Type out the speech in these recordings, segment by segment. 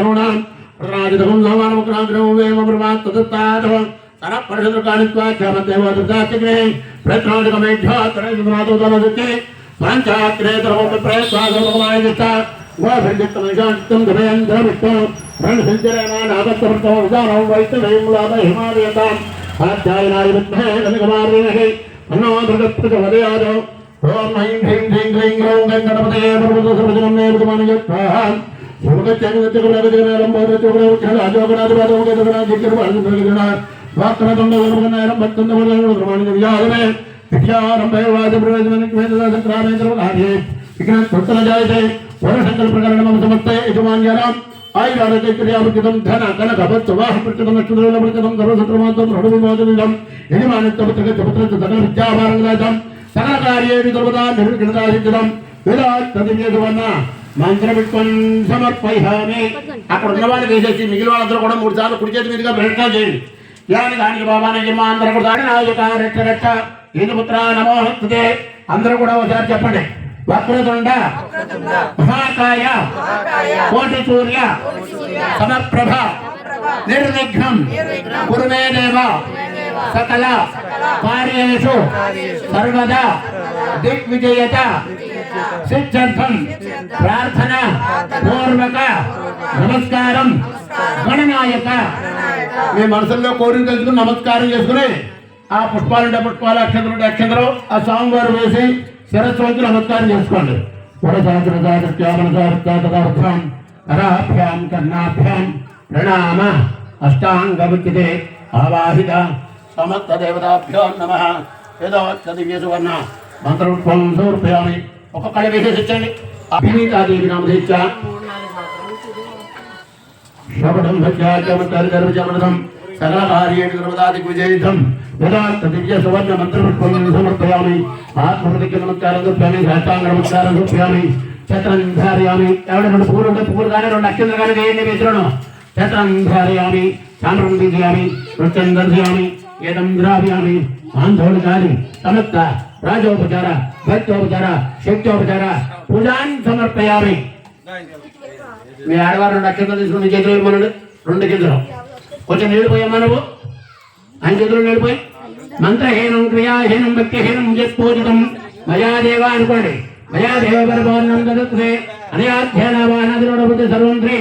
तरुणां राजदहं नवानमुक्राग्रहं वेमब्रह्मात् तदत्तादव सरपरिषदकालित्वा क्षमतेवदत्तात्तिग्रे प्रयत्नादिकमेभ्यः तरेन्द्रनाथोदनदत्ते पाञ्चाग्रे धर्मं प्रयत्नादवमायदिष्टा गोभिर्जित्तमैषान्तं गभयन्द्रविष्टो रणसिञ्चरेमानागतवृतो उदानं वैष्णवैमुलाद हिमालयताम् आध्यायनाय विद्महे गणकुमारीमहे अन्नो दुर्गप्रचोदयादो ओम ऐं ह्रीं ह्रीं क्लीं ग्रौं गणपतये नमः सर्वजनं मे स्वाहा आयुर्वेदम धन कनक भत्सवाह प्रकृतम नक्षत्रम प्रकृतम सर्वसत्रमातम रणविमोचनम यजमानित्वपुत्रकपुत्र सकल विद्याभारंगराजम सकल कार्ये सर्वदा निर्विघ्नतासिद्धम वेदात् तदिव्यसुवर्ణ మంత్రవిత్వం సమర్పయామి. అక్కడ ఉన్న వాళ్ళు వేసేసి మిగిలిన వాళ్ళందరూ కూడా 3 సార్లు కుడి చేతి మీదుగా ప్రయత్నం చేయండి. యాని దానికి బాబానే జన్మాంతర నాయక రక్ష రక్ష ఈదుపుత్ర నమోస్తుతే అందరూ కూడా ఒకసారి చెప్పండి. వక్రతుండ మహాకాయ కోటి సూర్య సమప్రభ నిర్విఘ్నం కురు మే దేవ సకల కార్యేషు సర్వదా దిగ్విజయత సిద్ధ్యర్థం ప్రార్థన పూర్వక నమస్కారం గణనాయక. మీ మనసుల్లో కోరిక తెలుసుకుని నమస్కారం చేసుకుని ఆ పుష్పాలుంటే పుష్పాలు అక్షంతలు అక్షంతలు ఆ స్వామివారు వేసి శిరస్సు వంచి నమస్కారం చేసుకోండి. పురసాకృతాకృత్యామనసాకృతాకృతార్థం కరాభ్యాం కర్ణాభ్యాం ప్రణామ అష్టాంగముచ్యతే ఆవాహిత సమస్త దేవతాభ్యో నమః. వేదోక్తదివ్యసువర్ణ మంత్రపుష్పం సమర్పయామి. ఒక్కొక్కడే వేసేసించండి. అభినీతాదేవి నామధేచ్చ శబదం భక్త్యాచమతర్గర్వచమనదం సకల కార్యేణ సర్వదాదిగ్విజయితం వేదాంత దివ్య సువర్ణ మంత్రపుష్పం సమర్పయామి. ఆత్మప్రతిజ్ఞ నమస్కారం చూపామి. సాష్టాంగ నమస్కారం చూపామి. ఛత్రం ధారయామి. ఎవడ 2 పువ్వులు ఉంటే పువ్వులు కానీ 2 అక్షంతలు కానీ వేయండి. మిత్రుడు ఛత్రం ధారయామి. సాంబ్రం దియామి. నృత్యం దర్శయామి. ఏదం ద్రావ్యామి. ఆందోళకారి సమస్త రాజోపచార భక్తోపచార శక్తోపచార పూజాన్ సమర్పయామి. మీ ఆడవారు 2 అక్షంతలు తీసుకుని చేతులు ఇవ్వమనండి. 2 చేతులు కొంచెం నీడిపోయామా నువ్వు? 5 చేతులు నీడిపోయి మంత్రహీనం క్రియాహీనం భక్తిహీనం పూజితం మయా దేవ అనుకోండి. మయా దేవ పరిపూర్ణం దదత్తే అనయాధ్యానవానాదిరోడబుద్ధి సర్వంత్రి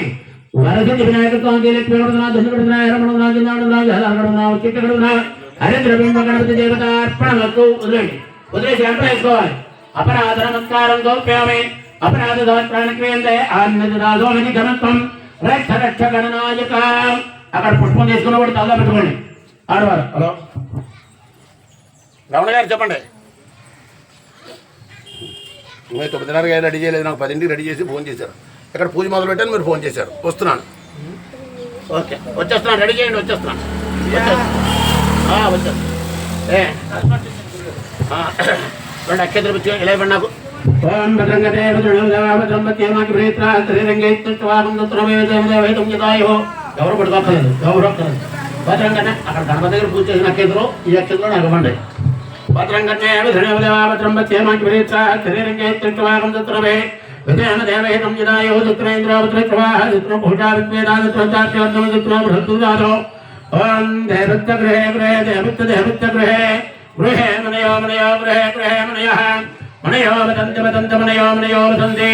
వరసిద్ధి వినాయకత్వం లక్ష్మీగడునా ధనుగడునా రమణునా జిన్నాడునా జలాగడునా చిట్టగడునా హరిద్రబింబ గణపతి దేవతార్పణమస్తు. వదిలేండి. వదిలేసి వెంట వేసుకోవాలి. అపరాధ నమస్కారం గోప్యామి. అపరాధ దోత్రాణక్రియంతే ఆన్యదాదోమిని ఘనత్వం రక్ష రక్ష గణనాయక. అక్కడ పుష్పం తీసుకున్నప్పుడు తల్ల పెట్టుకోండి. ఆడవారు హలో రమణ గారు చెప్పండి. మీరు 9:30కి రెడీ చేయలేదు. నాకు 10ంటికి రెడీ చేసి ఫోన్ చేశారు. ఇక్కడ పూజ మొదలు పెట్టాను, మీరు ఫోన్ చేశారు. వస్తున్నాను. ఓకే వచ్చేస్తున్నాను. రెడీ చేయండి. వచ్చేస్తున్నాను. వచ్చేస్తాను. 2 అక్షంతలు వచ్చి ఇలా ఇవ్వండి నాకు. ఓం భద్రంగతే ఎవరు పడుకోలేదు. ఎవరు భద్రంగనే అక్కడ గణపతి దగ్గర పూజ చేసిన అక్షంతలు ఈ అక్షంతలు నాకు ఇవ్వండి. భద్రంగనే భద్రం శరీరంగే విజయన దేవహితం జదాయో చిత్రేంద్రభూషావిద్వేదాదిత్రచార్యోర్ధమచిత్రో ఓం దేవృత్తగృహే గృహే దేవృత్తగృహే గృహే మనయో మనయో గృహే గృహే మనయః మనయో వదంతి వదంతి మనయో మనయో వదంతి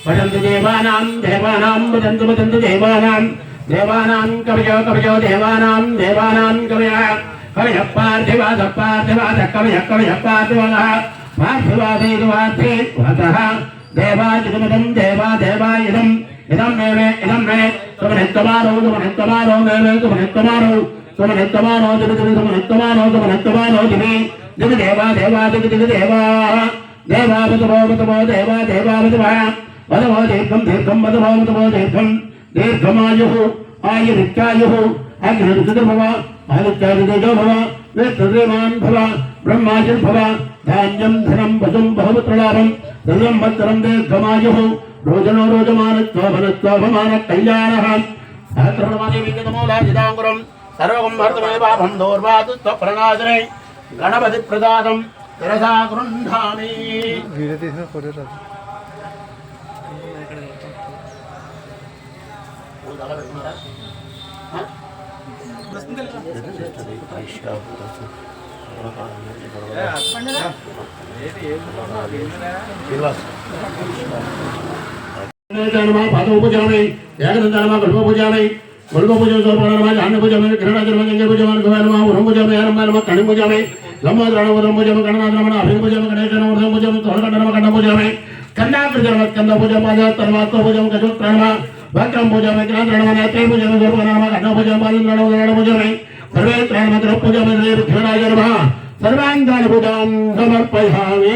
వదంతి దేవానాం దేవానాం వదంతి వదంతి దేవానాం దేవానాం కవయో కవయో దేవానాం దేవానాం కవయః కవయః పార్థివాద పార్థివాద కవయః కవయః పార్థివాద పార్థివాదేవార్థే వదః దేవాజిదమిదం దేవా దేవాయుధం ఇదం మేమే ఇదం మే సుమనిత్తమానో సుమనిత్తమానో మేమే సుమనిత్తమానో సుమనిత్తమానో దివి దివి సుమనిత్తమానో సుమనిత్తమానో దివి దివి దేవా దేవా దివి దివి దేవా దేవా వదవో వదవో దేవా దేవా వదవా వదవో దీర్ఘం దీర్ఘం వదవో వదవో దీర్ఘం దీర్ఘమాయుః ఆయురిత్యాయుః అగ్నిరుద్రభవ ఆదిత్యాదితేజో భవ వేత్రదేవాన్ భవ బ్రహ్మాజిర్భవ ధాన్యం ధనం వశం బహుపుత్రలాభం సర్వం భద్రం దీర్ఘమాయుః రోజనో రోజమానత్వభనత్వభమాన కళ్యాణః సహస్రనామదేవికమూలాజిదాంగురం సర్వగం భర్తమే పాపం దౌర్వాదు త్వప్రణాశనే గణపతి ప్రదాదం శిరసా గృహ్ణామి. పాదోపూజామి ఏకదంతానమా గల్పూజామి గల్పూజం సోపానమా జాన్నపూజామి కిరణాచరమ గంగపూజామి గవానమా ఉరంపూజామి యానమానమా కణిపూజామి లంబాద్రాణవరంపూజామి గణనాథరమణ అభిపూజామి గణేశనవరంపూజామి తోరణకరణమ కండపూజామి కన్యాకృజనమ కందపూజామి తన్మాత్మపూజామి గజోత్రణమ వక్రం పూజామి జ్ఞానరణమ నేత్రపూజామి గోపనమ కన్నపూజామి పాలింద్రణపూజామి సర్వే త్రాణమంత్ర పూజామి క్షీరాజనమ సర్వాంగాన పూజాం సమర్పయామి.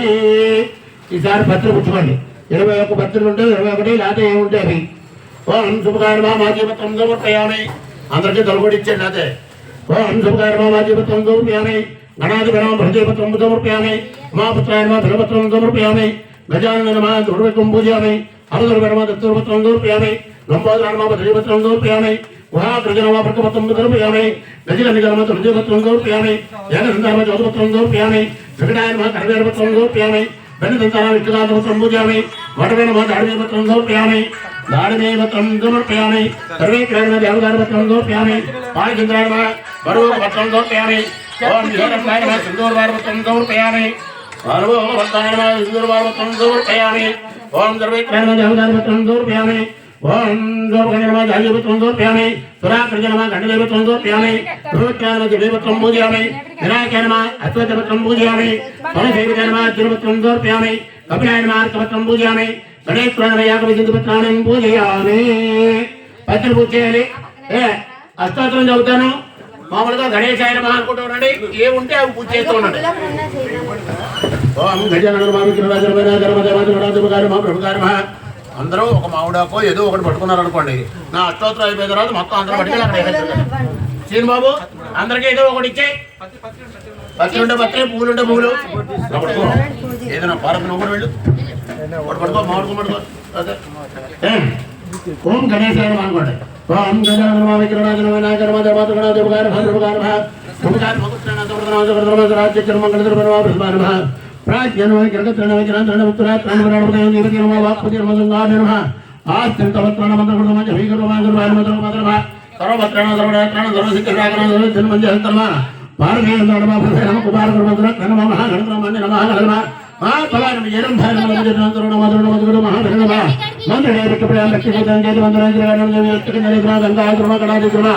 ఈసారి పత్రిక పుచ్చుకోండి. 21 పత్రికలు ఉంటే 21 లేకపోతే ఏముంటే అవి. ఓం శుభకార్యమా మా జీవితం సమర్పయామి. అందరికీ తలకొడి ఇచ్చేయండి అదే. ఓం శుభకార్యమా మా జీవితం సమర్పయామి. గణాధిపరం భృజీపత్రం సమర్పయామి. మా పుత్రాయనమా ఫలపత్రం సమర్పయామి. గజాననమా దుర్వకం పూజయామి. అరుదుర్వరమా దత్తుర్పత్రం సమర్పయామి. లంబోదరాణమా భద్రీపత్రం సమర్పయామి. మహాకృజనమా భృకపత్రం సమర్పయామి. గజగనిగనమా దుర్జీపత్రం సమర్పయామి. ఏకసంతానమా చౌదపత్రం సమర్పయామి. వికటాయనమా కరవేరపత్రం సమర్పయామి. ధనదంతాన విష్ణుదానపత్రం పూజయామి. వటవేనమా దాడిమేపత్రం సమర్పయామి. దాడిమేపత్రం సమర్పయామి. సర్వేక్రాయనమా దేవదానపత్రం సమర్పయామి. పాలచంద్రాయనమా బరువపత్రం సమర్పయామి. ఓం యోగంగాయనమా సింధూర్వారపత్రం సమర్పయామి. బరువపత్రాయనమా సింధూర్వారపత్రం సమర్పయామి. ఓం సర్వేక్రాయనమా దేవదానపత్రం సమర్పయామి. ఓం గోపగణనమా జాయపత్రం సమర్పయామి. సురాకృజనమా గండదేవత్రం సమర్పయామి. భూత్యానమా దివ్యపత్రం పూజయామి. వినాయకాయనమా అశ్వత్థపత్రం పూజయామి. వనసేవికాయనమా తిరుపత్రం సమర్పయామి. కపిలాయనమా అర్కపత్రం పూజయామి. గణేశ్వరాయనమా యాకవిసింధుపత్రాన్ని పూజయామి. పత్రిక పూజ చేయాలి. అష్టోత్తరం చదువుతాను. మామూలుగా గణేశాయనమా అనుకుంటూ ఉండండి. ఏముంటే అవి పూజ చేస్తూ ఉండండి. ఓం గజానన ప్రభుగారమా. అందరూ ఒక మామిడాకో ఏదో ఒకటి పట్టుకున్నారనుకోండి. నా అష్టోత్తరం అయిపోయిన తర్వాత మొత్తం అందరూ పట్టుకెళ్ళి అక్కడ సీన్ బాబు అందరికీ ఏదో ఒకటి ఇచ్చే. పత్రుంటే పత్రి, పువ్వులుంటే పువ్వులు పట్టుకో. ఏదైనా భారత్ నువ్వు కూడా వెళ్ళు పట్టుకో. మామిడుకో పట్టుకో. ఓం గణేశాయ అనుకోండి. ఓం గజానన ప్రాజ్ఞనమ కిరకత్రణ విగ్రహణ ఉత్తరాత్రణమ దేవతినమ వాక్పతినమ సంగానమ ఆస్తింతవత్రణ మంత్రకృతమ జవీకృతమ గర్వానమద్రమ మద్రమ సర్వత్రణ సర్వరాత్రణ సర్వసిద్ధిరాగణ జన్మంజహతమ భారతీయందరమ ప్రసేనమ కుమారకర్మద్ర కనమ మహాగణకర్మణ్య నమః గణమ మా పలానమ ఏరం భారతమ జన్మంతరణ మద్రణ మద్రణ మహాగణమ మంత్రడే విక్రయ లక్ష్మీపదం చేత మంత్రాంజలిగణ దేవత్రికనలిగ్రహ గంగాధర్మ కళాదిగ్రమ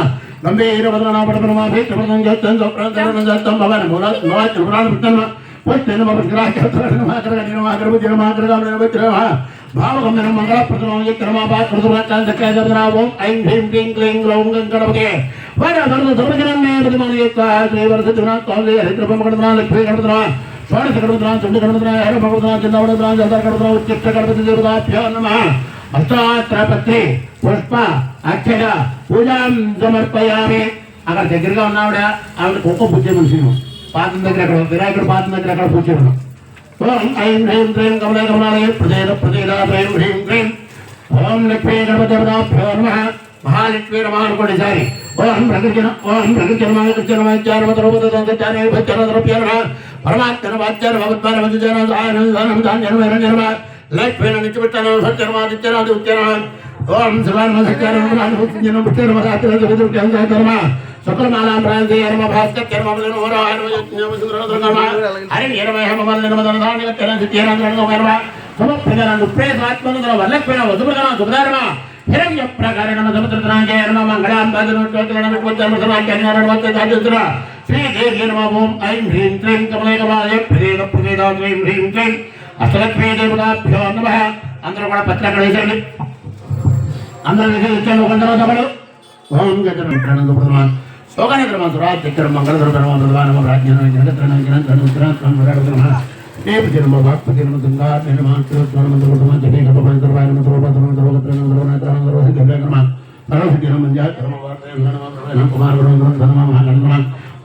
గంభీర వదన పడపరమ భీష్మపదం జత్తం సప్రాంతరణ జత్తం భవన మూల నవ త్రిపురాణ పుట్టన భావగమ్యం మంగళప్రదం ఓం ఐం హ్రీం క్లీం క్లీం గ్లౌం గణపతే షోడశ గణపతినా చండి గణపతినా హేమ గణపతినా చిన్న గణపతినా జంతర గణపతినా ఉచ్చిష్ట గణపతి దేవతాభ్యో నమః. అష్టాత్రపత్రి పుష్ప అక్షర పూజాం సమర్పయామి. అక్కడ దగ్గరగా ఉన్నావిడ ఆవిడ కుక్క పూజ మనిషి పాతం దగ్గర అక్కడ వినాయకుడు పాతం దగ్గర అక్కడ పూజ ఉన్నాం. ఓం ఐం హ్రీం క్లీం కమలే కమలాలయ ప్రజేద ప్రజేద ఐం హ్రీం క్లీం ఓం లక్ష్మీ గణపతిభ్యో నమః. మహాలక్ష్మీ నమః అనుకోండి సారి. ఓం ప్రకృతిన ఓం ప్రకృతినమాకృత్యనమాచారమతరూపదోంతచార్యభ్యో నమః. పరమాత్మన వాచ్యాన భగవత్పాద వజ్జన సాయనం ధాన్యం నిరంజనమ లక్ష్మీన నిత్యపట్టన సత్యనమాదిత్యనాది ఉత్యనమ. ఓం శివానమ సత్యానమ పుత్యనమ సాత్యనమ శుక్రమాలాం ప్రాంతీయనమ భాస్కర్యనమ ఓరాయనమ హరి నిరమహమవల్లనమదనధాన్యకర్తన సమర్పజనను ప్రేమాత్మన వల్లక్ష్మణ వసుప్రదన సుభదారమ హిరణ్య ప్రకారేణ సముద్రతనాంజయనమ మంగళాంబాదనోత్వకరణమిత్వచ్చర్మసమాఖ్యానినారణవత్తదాజుద్ర శ్రీదేవ్య నమ. ఓం ఐం హ్రీం క్లీం కమలే కమలాయ ప్రజేద ప్రజేద హ్రీం హ్రీం క్లీం అష్టలక్ష్మీ దేవతాభ్యో నమః. అందరూ కూడా పత్రికలు వేసండి. అందరూ వేసేది ఒక తమిళ. ఓం గజన శోకనిద్రమ సురాధ్యక్షర మంగళధర్మ రాజ్ఞ జగత్రణ విగ్రహ దేవజన్మ వాక్పతిర్మ గంగా నిర్మాణమంత్రమ జనే గర్భమంత్రవాయనమ సర్వపత్రమ సర్వగత్రమ సర్వనేత్రమ సర్వసిద్ధిర్మ సర్వసిద్ధిర్మ మంజాత్రమ వార్తయం కుమారగణం ధనమ మహాగణమ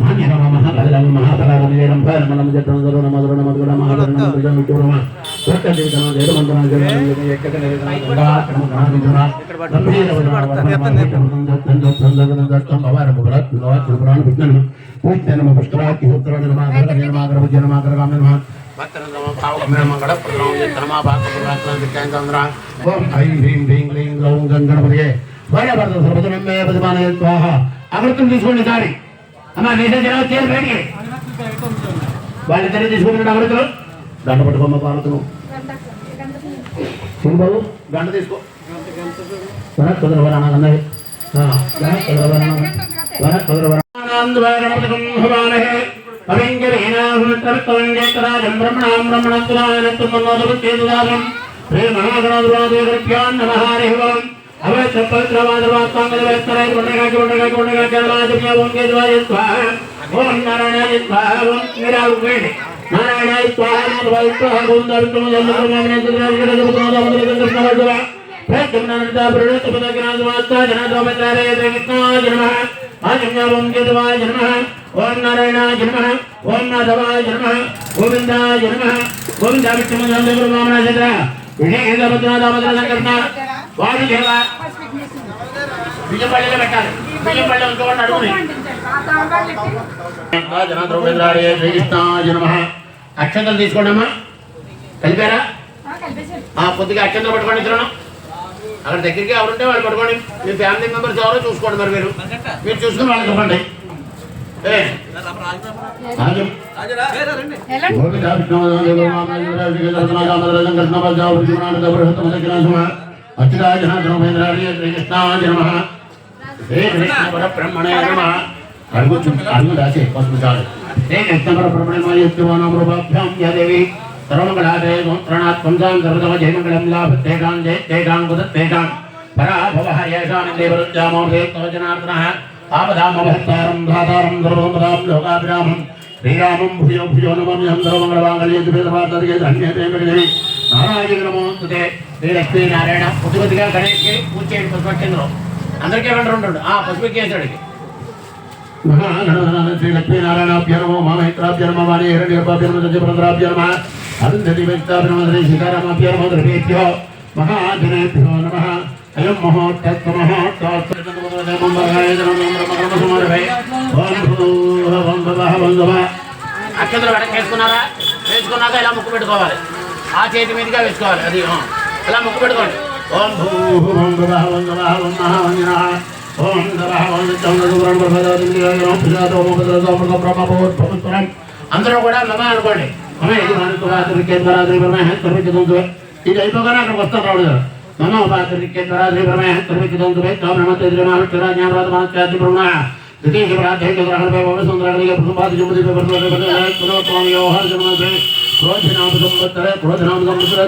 మహానిరమ మహాకళం మహాకళాగణం భయనమలం జత్రం సర్వన మధురణ మధుర మహాగణం విజయమురమ సత్యదేవన దేవమంత్రమ జగన్ ఏకక నిరతన గంగా కర్మ గణానిధున గంభీరవదన దత్తం భవార ముగరత్ నవ త్రిపురాణ విజ్ఞాన పూజ్యనమ పుష్కరాకి ఉత్తరాణ నమ గణగణ నమ గణపజనమ గణగామ నమ భావగమ్యం మంగళప్రదం ఓం ఐం హ్రీం క్లీం గ్లౌం గణపతే స్వయభర్త సర్వజనమే పదమానే స్వాహ అమృతం తీసుకోండి సారి అమ్మా నేసే జనం చేరు బయటికి వాళ్ళిద్దరిని తీసుకుంటున్నాడు అమృతం దండ పట్టుకోమ్మ పార్వతము బాబు గంట తీసుకో కుదరవరానా అన్నది నారాయణ ఓం నారాయణాయ నమః ఓం మాధవాయ నమః గోవిందాయ నమః గోవింద విష్ణుమూర్తి వాడు బియ్యం పల్లెలో పెట్టాలి బియ్యం పల్లె ఇంకోటి అడుగుని అక్షంతలు తీసుకోండి అమ్మా కలిపారా కొద్దిగా అక్షంతలు పట్టుకోండి ఇద్దరు అక్కడ దగ్గరికి ఎవరుంటే వాళ్ళు పట్టుకోండి మీ ఫ్యామిలీ మెంబర్స్ ఎవరో చూసుకోండి మరి మీరు చూసుకుని వాళ్ళకి ఇవ్వండి బ్రహ్మణే అడుగు రాసే పసుపుచాలు హే కృష్ణ బ్రహ్మణ్యమాభ్యాం దేవి సర్వమంగళాదే గోత్రణాత్ పంచాం సర్వతమ జయమంగళం లాభేషాం జయతేషాం కుదత్తేషాం పరాభవః యేషాం దేవరుద్యామోదే తవ జనార్దనః ఆపదామభక్తారం ధాతారం సర్వసంపదాం లోకాభిరామం శ్రీరామం భుజో భుజో నమామ్యహం సర్వమంగళమాంగళ్యేంద్రదేవి నారాయణ నమోస్తుతే శ్రీ లక్ష్మీ నారాయణ పుట్టుకొద్దిగా గణేష్కి పూజ చేయండి పశుపక్షేంద్రం అందరికీ రెండు పశుపక్షేశ్వరుడికి మహాగణనాథ శ్రీ లక్ష్మీనారాయణాభ్య నమో మహేంద్రాభ్య నమో వాణి హిరణ్యపాభ్య నమో సత్యప్రద్రాభ్య నమః అరుంధతి వైష్ణవాభ్య నమో శ్రీ సీతారామాభ్య నమో ద్రవ్యేభ్యో మహాజనేభ్యో నమః అయం అక్షంతలు వెనక్కి వేసుకున్నారా వేసుకున్నాక ఇలా ముక్కు పెట్టుకోవాలి ఆ చేతి మీదుగా వేసుకోవాలి అది ఇలా ముక్కు పెట్టుకోండి ఓం భూ ఓం భవ ఓం భవ ఓం మహావంజన ఓం అందరూ కూడా మమ అనుకోండి ఇది అయిపోగానే అక్కడికి వస్తాను రావుడు గారు మమ పాత్రికేంద్రాద్రి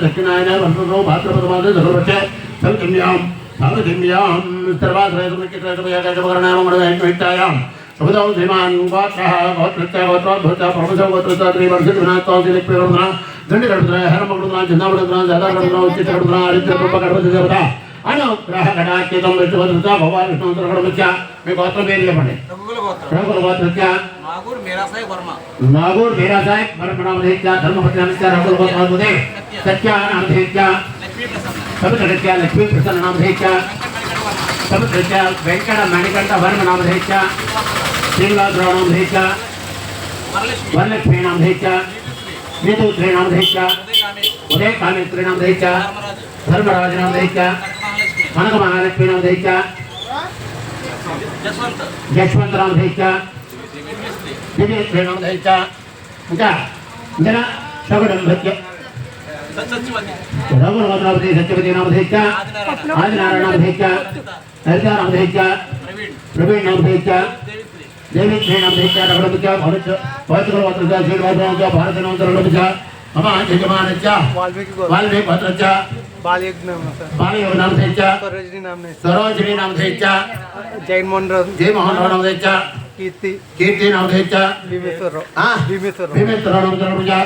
దక్షిణాయన సామధిమ్యాం సర్వాశ్రయకరణామణాం శుభదం శ్రీమాన్ గోత్రః గోత్రస్య గోత్రోద్భూత ప్రముఖ గోత్రస్య శ్రీవర్షిద్వినాథోసిలిప్పిరుద్ర దండిగడుద్ర హరమగుడుద్ర చందామడుద్ర జాతాగడుద్ర ఉచితగడుద్ర ఆదిత్యరూపగణపతి దేవత అనుగ్రహ గణాఖ్యతం విష్ణువద్రత భగవాన్ విష్ణువంతరగణమత్య మీ గోత్రం పేరు చెప్పండి రఘుల గోత్రస్య నాగూర్ వీరాసాయ్ పరమనామధేత్య ధర్మపత్యానస్య రఘుల గోత్రాధిపతే సత్యానామధేత్య సముద్రగత్య లక్ష్మీ ప్రసన్న నామధేత్య సముద్రగత్య వెంకట మణికంఠ వర్మ నామధేత్య శ్రీనివాసరావు నామధేత్య వరలక్ష్మీ నామధేత్య విదూత్రే నామధేత్య ఉదయ కామేశ్వరి నామధేత్య ధర్మరాజ నామధేత్య కనక మహాలక్ష్మీ నామధేత్య యశ్వంత నామధేత్య దివ్యశ్రీ నామధేత్య ఇంకా జన శగుడం భత్య రఘునాథనామధే సత్యవతి నామధేత్య ఆదినారాయణ నామధేత్య హరితా నామధేత్య ప్రవీణ్ నామధేత్య దేవిశ్రీ నామధేత్య రఘునమత్య భౌతికవత్రచ శ్రీనివాసరామచ భారతనామచ మమ యజమానశ్చ వాల్మీకి భద్రచ బాలయోగ నామధేత్య సరోజినీ నామధేత్య జయమోహన్ రావు నామధేత్య కీర్తి నామధేత్య భీమేశ్వరరావు నామధేత్య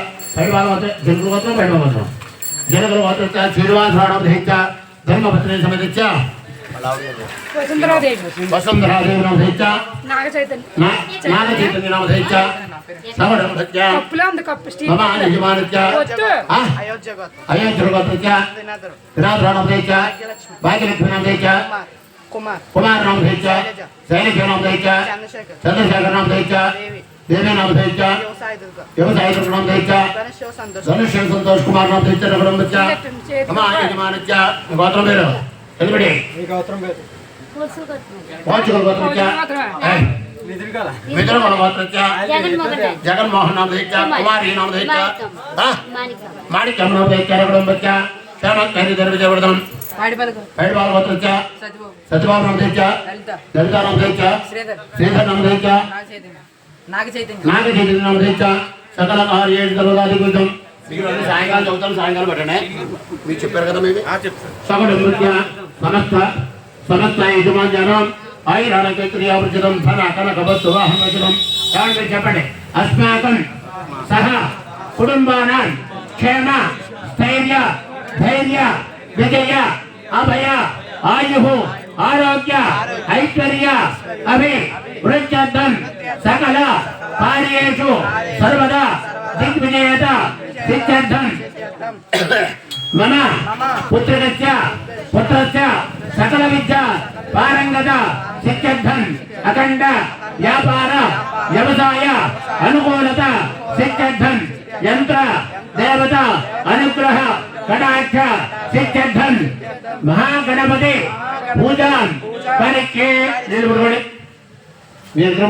జనగోత్ర శ్రీనివాసరావు నామధేత్య ధర్మపత్ని సమేత్య వసుంధరాదేవి నామధేత్య నాగచైతన్య నామధేత్య సవడమధేత్య మమ యజమానత్య అయోధ్యగోత్రస్య వినాథరావు నామధేత్య భాగ్యలక్ష్మి నామధేత్య కుమార్ నామధేత్య శైలజ నామధేత్య చంద్రశేఖర్ నామధేత్య देवी नामधेत्य व्यवसाय नामधेत्य धनुष्य संतोष कुमार नामधेत्य रघुनंदच्च मम यजमानच्च गोत्रं पेरु एलिबडी పోర్చుగల్ గోత్రత్య మిథున గోత్రత్య జగన్మోహన్ నామధేయ కుమారి నామధేయ మాణిక్యం నామధేయ కుటుంబత్య క్షేమత్య దర్విజవర్ధనం పైడిపాల గోత్రత్య సత్యబాబు నామధేయ లలిత నామధేయ శ్రీధర్ నామధేయ నాగ చైతన్య నామధేయ సకల కార్యేషు సర్వదాధికృతం. మీరు సాయంకాలం చదువుతాను, సాయంకాలం పెట్టండి. మీరు చెప్పారు కదా మేము సకల నృత్య సమస్త యజమాన్యానం ఆయురాణక క్రియావృతం ధన కనక వస్తు వాహనం చెప్పండి. అస్మాకం సహ కుటుంబానాం క్షేమ స్థైర్య ధైర్య విజయ అభయ ఆయు ఆరోగ్య ఐశ్వర్య అభివృద్ధ్యర్థం సకల కార్యేషు సర్వదా దిగ్విజయత సిద్ధ్యర్థం మమ పుత్రస్య సకల విద్య పారంగత సిద్ధ్యర్థం అఖండ వ్యాపార వ్యవసాయ అనుకూలత సిద్ధ్యర్థం యంత్ర దేవత అనుగ్రహ కటాక్ష సిద్ధ్యర్థం మహాగణపతి పూజాం పనికి నిలబడి మీ యంత్రం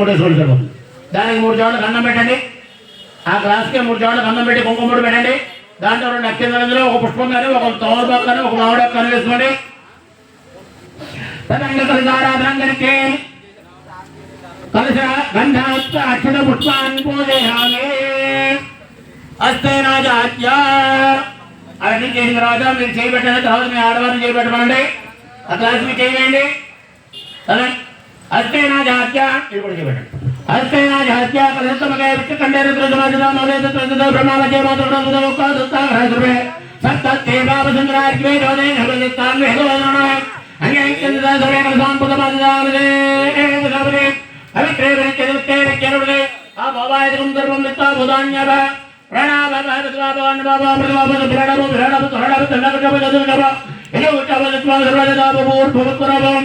దానికి 3 జోళ్ళకి అన్నం పెట్టండి. ఆ గ్లాస్కి 3 జోళ్ళకి అన్నం పెట్టి కుంకుమ పెట్టండి. దాంట్లో 2 అక్షంతలు, ఒక పుష్పం కానీ, ఒక తోలుబాకు కానీ, ఒక మామిడాకు కానీ వేసుకోండి. తదంగ కలిసారాధనంగరికి కలశ గంధాస్త అక్షత పుష్పాన్ని పూజయామి. అస్తేనా జాత్య అవన్నీ చేసిన తర్వాత మీరు చేయబెట్టండి. తర్వాత మీ ఆడవారిని చేయబెట్టమనండి. ఆ గ్లాస్ మీరు చేయండి. అస్తేనా జాత్య మీరు కూడా చేయబెట్టండి. అస్తేనా జాత్య కలశమగే విచ్చకండే రుద్రసమాజదా మౌలేద త్రజద బ్రహ్మవజే మాతృడముద ఉక్కాదుస్తా హృదృవే సత్తేవావసంద్రార్గ్వే రోదే నవదిస్తాన్ వేదవదన అంగైకంద సరేణ సాంపుదమాజదామదే ఏవదామదే అవిక్రేవే చదుక్తే చరుడే ఆ బాబాయదం దర్వం విత్తా బుదాన్యవ ప్రణాభాభాభాభాన్ బాబామృతబాబద విరణము విరణము తరణము తన్నకటబదదునవ ఇది ఉట్టబదత్వా సర్వజదాబూర్భవత్వరవం.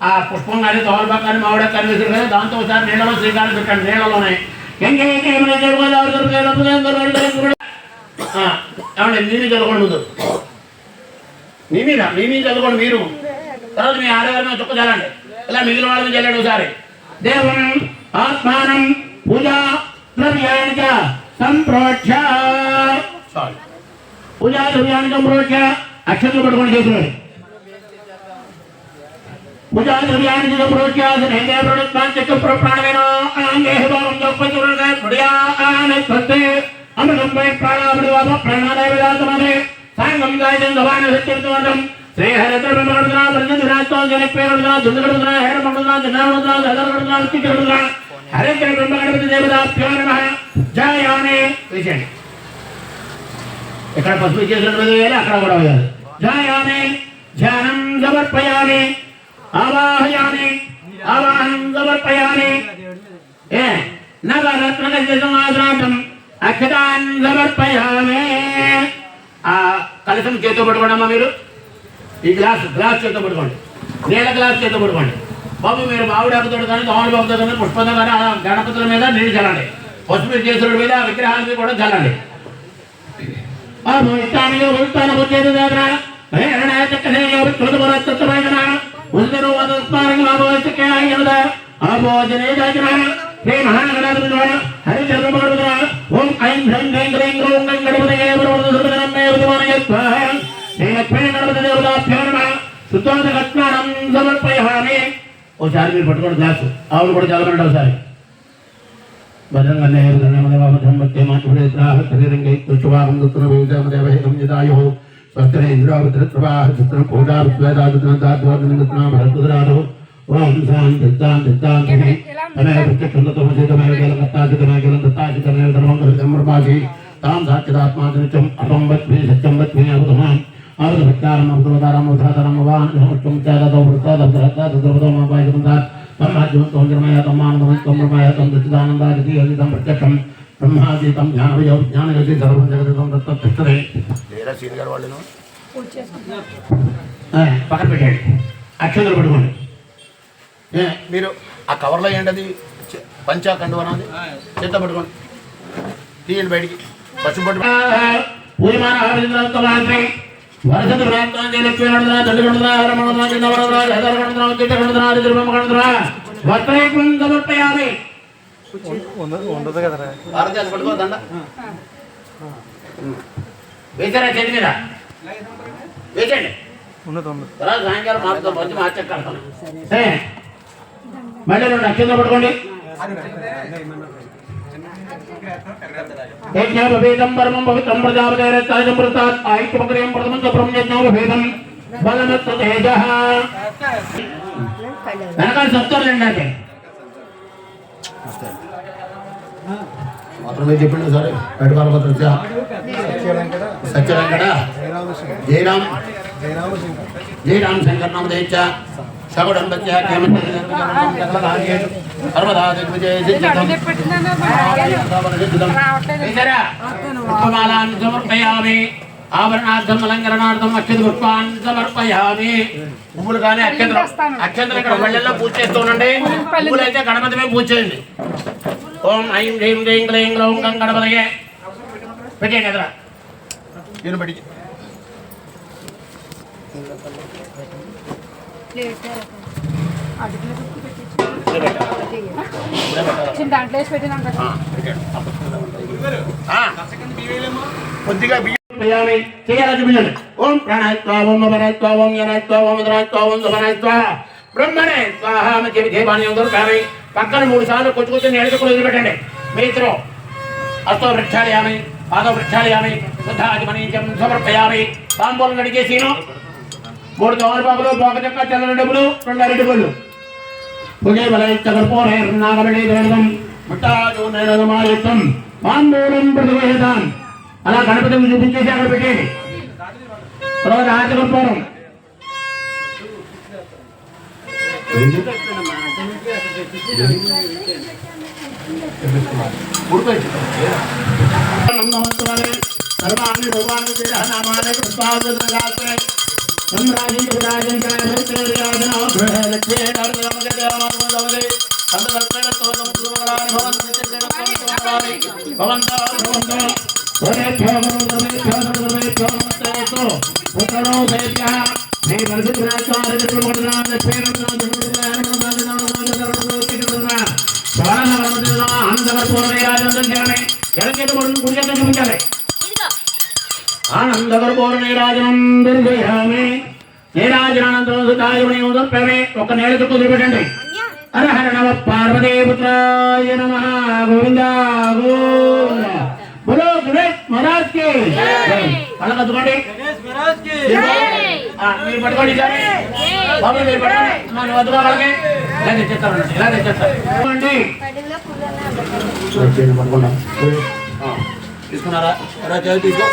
ఆ పుష్పం కానీ, తోలుబాకు కానీ, మామిడాకు కానీ వేసారు కదా, దాంతో ఒకసారి నీళ్ళలో శ్రీకారం పెట్టండి. నీళ్ళలోనే ఏమండి మీని చదువుకోండి. ముందు మీ మీద చదువుకోండి మీరు. తర్వాత మీ ఆడవారి మీద చుక్క చల్లండి. ఇలా మిగిలిన వాళ్ళ మీద చల్లండి ఒకసారి. దేవం ఆత్మానం పూజా ద్రవ్యానిక సంప్రోక్ష పూజా ద్రవ్యానిక సంప్రోక్ష అక్షంతలు పట్టుకొని చేస్తున్నాడు. పూజా ద్రవ్యానికి ప్రాణమేనో అమృతం ప్రాణామృత ప్రాణాదయ సాంగం గాయతం గవాన సత్యం శ్రీహరిద్రమడుతున్నా ప్రజాతో జనపేరుడుగా దుందుగడుతున్నా హేరమడుతున్నా జనాడుతున్నా దదరడుతున్నా ఉత్తికడుతున్నా హరిద్ర బ్రహ్మ గణపతి దేవతాభ్యో నమః జయామి విషయం. ఇక్కడ పసుపు చేసినట్టు వేయాలి, అక్కడ కూడా వేయాలి. జయామి ధ్యానం సమర్పయామి ఆవాహయామి ఆవాహనం సమర్పయామి. నవరత్నగజసమాధానం అక్షతాన్ సమర్పయామి. ఆ కలశం చేతితో పట్టుకోండి. మీరు ఈ గ్లాస్ చేతితో పట్టుకోండి. నీళ్ళ గ్లాస్ చేతితో పట్టుకోండి. బాబు మీరు మామిడాకుతో కానీ, తోమలబాబుతో కానీ, పుష్పంతో కానీ ఆ గణపతుల మీద నీళ్ళు చల్లండి. పసుపు చేతుల మీద ఆ విగ్రహాల మీద కూడా చల్లండి. శ్రీ మహాగణాధిపతి హరిచంద్రమాడుతున్న ఓం ఐం హ్రీం హ్రీం క్రీం క్రూం గం గణపతయే శ్రీ లక్ష్మీ గణపతి దేవతాభ్యో నమః శుద్ధోదకస్నానం సమర్పయామి. ఒకసారి మీరు పట్టుకోండి గ్లాసు. ఆవులు కూడా చదవండి ఒకసారి. ఓం తాం సాక్షిదాత్మాచం అతం వత్మి సత్యం వత్మి అవధమాం ఆవధభక్తారం అవధవతారం అవధాతరం అవాహనం త్యాగతో వృత్తాదబ్రహ్తాదబ్రహ్మోపాయకం బ్రహ్మాద్యంతో జన్మయ తమ్మానందం బ్రహ్మయ తం దచ్చిదానందాది అజితం ప్రత్యక్షం బ్రహ్మాతీతం జ్ఞానయోగి సర్వం జగదితం దత్తరే. పక్కన పెట్టండి. అక్షంతలు పట్టుకోండి. మీరు ఆ కవర్లో ఏంటది పంచాకండువనాది చేత పట్టుకోండి. తీయండి బయటికి. పసుపు పట్టు పూజమాన వరసతి ప్రాంతాన్ని లక్ష్మీనడుదరా దండగడుదరా హరమడుదరా కిందవడుదరా హెదరగడుదరా చిట్టగడుదరా హరిద్రమగడుదరా వస్త్రైకుం సమర్పయామి. ఉండదు కదరా భారతదేశ పట్టుకో దండ వేసారా చేతి మీద వేసండి. తర్వాత సాయంకాలం మాతో మంచి మార్చెక్కాడుతాను. మళ్ళీ రెండు అక్షంత పట్టుకోండి. యజ్ఞోపవేదం పరమం పవిత్రం ప్రజాపతేరత్తాజమృతాత్ ఆయుష్యమగ్రయం ప్రథమం సప్రం యజ్ఞోపవేదం బలమత్త తేజః. వెనకాల సప్తారులండి అంటే మాత్రమే చెప్పండి సరే. పెట్టుకోవాలి సత్య వెంకట జయరామ్ జయరామ్ శంకర్ నామ దయచ సగుడం బత్య సమర్పయామి. ఆభరణార్థం అలంకరణార్థం అక్షత పుష్పాన్ని సమర్పయామి. పువ్వులు కానీ అక్షంతలు ఇక్కడ పల్లెల్లో పూజ చేస్తూ ఉండండి. పువ్వులు అయితే గణపతి మీద పూజ చేయండి. ఓం ఐం హ్రీం హ్రీం క్లీం గ్లౌం గం గణపతయే పెట్టేయండి. ఎదురా నేను పడి కొద్దిగా చేయాలి చూపించండి. ఓం ప్రాణాయత్వ ఓం అపరాయత్వ ఓం జ్ఞానాయత్వ ఓం ఉదరాయత్వ ఓం సుమనాయత్వ బ్రహ్మణే స్వాహ దేవాన్ని దొరకాలి. పక్కన 3 సార్లు కొట్టుకొచ్చి ఎడచుకుని వదిలిపెట్టండి. మిత్రో అస్తో వృక్షాలయామి పాదో వృక్షాలయామి శుద్ధాధిమనీయం సమర్పయామి. తాంబూలం నడికేసీను 3 తోమలపాకులు పోక చెక్క తెల్లని డబ్బులు 2 అరటి పళ్ళు పుగే బలైత్తం ముట్టాజుమాయుక్తం తాంబూలం ప్రతివేదాన్. అలా గణపతిని చూపించేసి అక్కడ పెట్టేయండి. తర్వాత ఆచకర్పూరం సర్వాన్ని భగవాన్ నామాన్ని పుష్పావృతాస్తే ఆనందకర్పూర్ణరాజనం దుర్గయామి. నీరాజనానందరం సుతాయమని ఉదర్పమే. ఒక నేల చుట్టూ వదిలిపెట్టండి. హర హర నమ పార్వతీపుత్రాయ నమః. గోవింద గోవింద బోలో గణేష్ మహారాజ్ కి అలా కదుకోండి. మీరు పట్టుకోండి సరే బాబు మీరు పట్టుకోండి. మనం వద్దుకోగలగే ఇలా తెచ్చేస్తాను ఇలా తెచ్చేస్తాను తీసుకున్నారా తీసుకో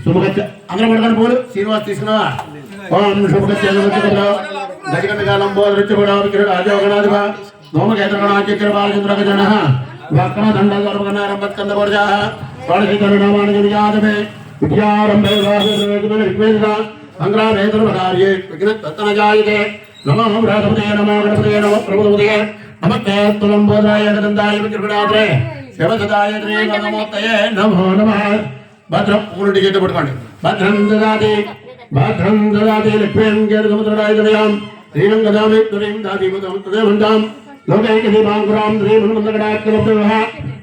శుభగచ్చ అందరూ పడుకొని పోలు. శ్రీనివాస్ తీసుకున్నావా? ఓం శుభగచ్చ గజగండ కాలం బోధృత్యగుణాధిప నోమకేంద్రగణాచక్ర బాలచంద్రక జన వక్ర దండ సర్వగణారంభస్కంద వర్జా వాణిజ్యకరుణామాణిజాతమే విద్యారంభే ఋగ్వేద సంగ్రామే సర్వకార్యే విఘ్నత్తన జాయతే. నమో బృహస్పతే నమో గణపతే నమో ప్రభుదే నమస్తే తులంబోధాయ గదందాయ విగ్రహణాత్రే శివసదాయ శ్రీమనమూర్తయే నమో నమః. భద్రం పూర్ణి చేతి పట్టుకోండి. భద్రం దదాతి లక్ష్మీం గేరుసముద్రరాయ దయాం శ్రీరం గదామి తురీం దాదీముదం తదేవంతాం లోకైక దీపాంకురాం శ్రీమన్మందగడాక్షరబ్రహ్మ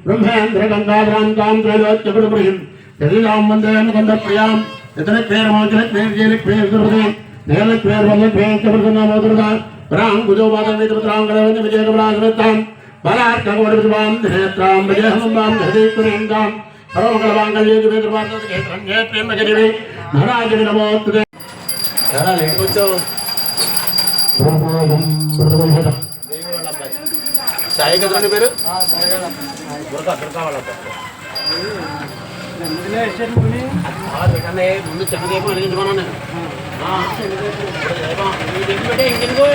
బ్రహ్మేంద్ర గంగాధరాంతాం త్రైలోక్యగుణప్రహిం శరీరాం వందయం గంధప్రయాం ఇతనక్వేరమోచనక్వేర్జయలక్వేర్సురదే నేలక్వేర్వల్లక్వేర్చప్రసన్నామోదృత రాం కుజోపాదమిత్రపుత్రాం గణవంత విజయకమలాసనత్తాం బలార్కగవడవిద్వాం ధనేత్రాం విజయహమంబాం ధృతీకురీందాం సర్వమంగళమాంగళ్యేతువేత్రవార్తదే నరాజని నమోస్తుతే. ఎలా లేకొచ్చావు సాయి కదండి పేరు ముందు చెన్నదీపం వెలిగించుకున్నాను నేను. ఇంకెందుకు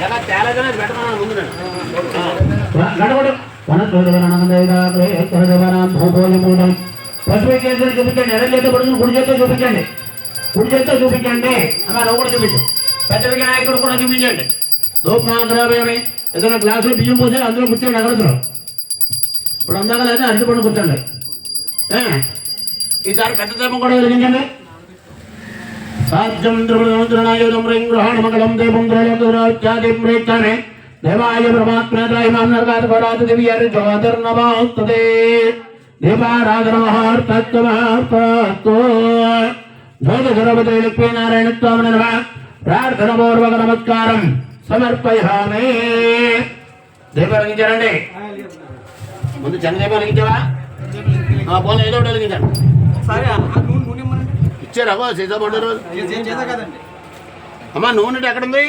ఎలా తేలగానే పెట్టమన్నాను ముందు నేను. పసుపు చేతులు చూపించండి. ఎడ చేత పడుతుంది కుడి చేత చూపించండి. కుడి చేత చూపించండి. అలా కూడా చూపించు. పెద్ద వినాయకుడు కూడా చూపించండి. ధూపమాగ్రహమేమి ఏదైనా గ్లాసులో బియ్యం పోసి అందులో కూర్చొని నగలుతున్నాం. ఇప్పుడు అందాక లేదా అరటి పండు కూర్చోండి. ఈసారి పెద్ద దీపం కూడా వెలిగించండి. సాధ్యం ద్రవణాయుధం గ్రహణ మంగళం దేవం ద్రోణాచార్యం రేచానే దేవాయ పరమాత్మరాజు దివ్యర్ జ్యోతిర్నమాస్తుతే దీపారాధన మహార్తత్వమహార్తత్వ జ్యోతిర్వతి లక్ష్మీనారాయణ స్వామి నమః. ప్రార్థనపూర్వక నమస్కారం సమర్పయామి. దీపం వెలిగించారండి. ముందు చిన్న దీపం వెలిగించావా? పోనీ ఏదో ఒకటి వెలిగించాను. ఇచ్చారా సీతా పండు? అమ్మా నూనె ఎక్కడుంది?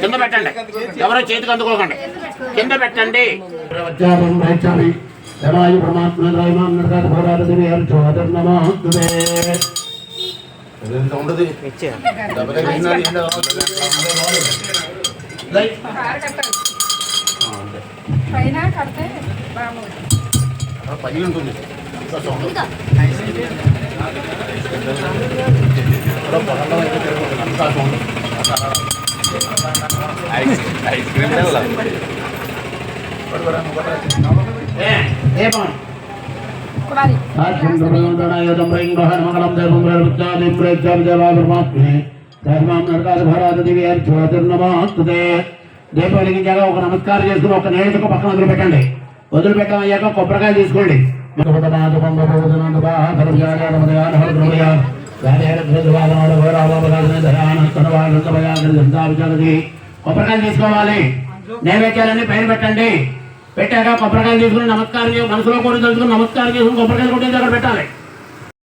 కింద పెట్టండి. ఎవరో చేతికి అందుకోకండి, కింద పెట్టండి. పని ఉంటుంది. దీపం వెలిగించాక ఒక నమస్కారం చేసుకుని ఒక నేతకు పక్కన వదిలిపెట్టండి. వదిలిపెట్టమయ్యాక కొబ్బరికాయ తీసుకోండి. కొబ్బరికాయలు తీసుకోవాలి. నైవేద్యాలన్నీ పైన పెట్టండి. పెట్టాక కొబ్బరికాయలు తీసుకుని నమస్కారం మనసులో కూడా తెలుసుకుని నమస్కారం చేసుకుని కొబ్బరికాయలు కొట్టేసి అక్కడ పెట్టాలి.